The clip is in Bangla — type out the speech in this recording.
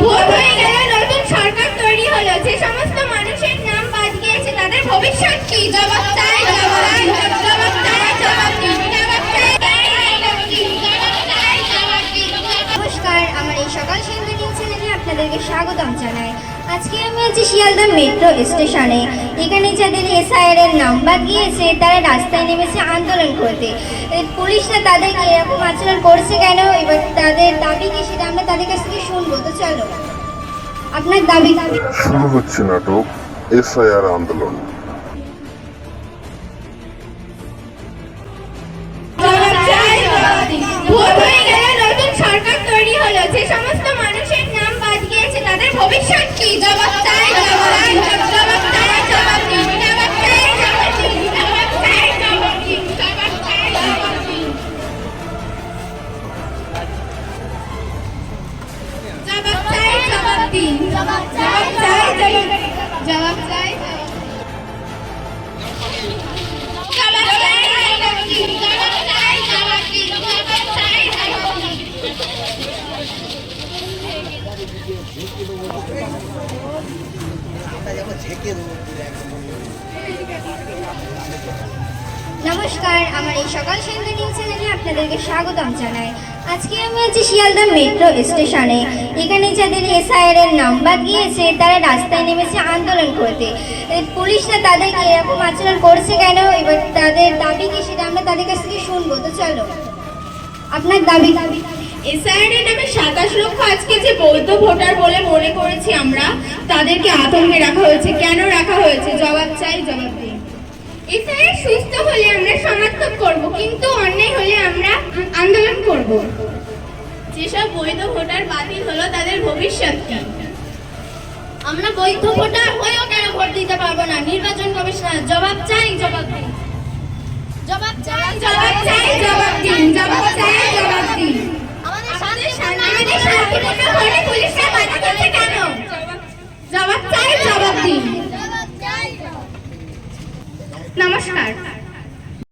ভোট হয়ে গেল, নতুন সরকার তৈরি হলো, যে সমস্ত মানুষের নাম বাদ গিয়েছে তাদের ভবিষ্যৎ কি? জবাব চাই, জবাব চাই, জবাব চাই, জবাব দিন, জবাব চাই, জবাব দিন, জবাব চাই, জবাব দিন। নমস্কার, আমার এই সকাল সিন্ধু নিউজ চ্যানেলে আপনাদেরকে স্বাগতম জানাই। আজকে আমি আছি শিয়ালদা মেট্রো স্টেশনে। এখানে যাদের এসআইআর এর নাম বাদ গিয়েছে তারা রাস্তায় নেমেছে আন্দোলন করতে। পুলিশরা তাদেরকে এরকম আচরণ করছে কেন, এবার তাদের দাবি কি সেটা আমরা তাদের কাছ থেকে শুনবো। তো চলো, আপনার দাবি। শুরু হচ্ছে নাটক এসআইআর আন্দোলন। জবাব চাই, জবাব দিন। ভোট হয়ে গেল, নতুন সরকার তৈরি হলো, যে সমস্ত মানুষের নাম বাদ গিয়েছে তাদের ভবিষ্যৎ কি? জবাব চাই, জবাব চাই, জবাব চাই, জবাব দিন, জবাব চাই, জবাব দিন, জবাব চাই, জবাব দিন, জবাব চাই, জবাব দিন। জবাব চাই, জবাব দিন, জবাব চাই, জবাব চাই, জবাব চাই, জবাব দিন, জবাব চাই, জবাব দিন, জবাব চাই, জবাব দিন। নমস্কার, আমার এই সকাল সিন্ধু নিউজ চ্যানেলে আপনাদেরকে স্বাগতম জানাই। আজকে আমি আছি শিয়ালদা মেট্রো স্টেশনে। এখানে যাদের এসআইআর এর নাম বাদ গিয়েছে তারা রাস্তায় নেমেছে আন্দোলন করতে। পুলিশরা তাদেরকে এরকম আচরণ করছে কেন, এবার তাদের দাবি কি সেটা আমরা তাদের কাছ থেকে শুনবো। তো চলো, আপনার দাবি। এসআইআর এর নামে 27 লক্ষ আজকে যে বৈধ ভোটার বলে মনে করেছি আমরা, তাদেরকে আতঙ্কে রাখা হয়েছে। কেন রাখা হয়েছে? জবাব চাই, জবাব দিন। এসআইআর সুস্থ হলে আমরা সমর্থন করব, কিন্তু অন্যায় হলে আমরা আন্দোলন করব। যেসব বৈধ ভোটার বাতিল হলো তাদের ভবিষ্যৎ কি? আমরা বৈধ ভোটার হয়েও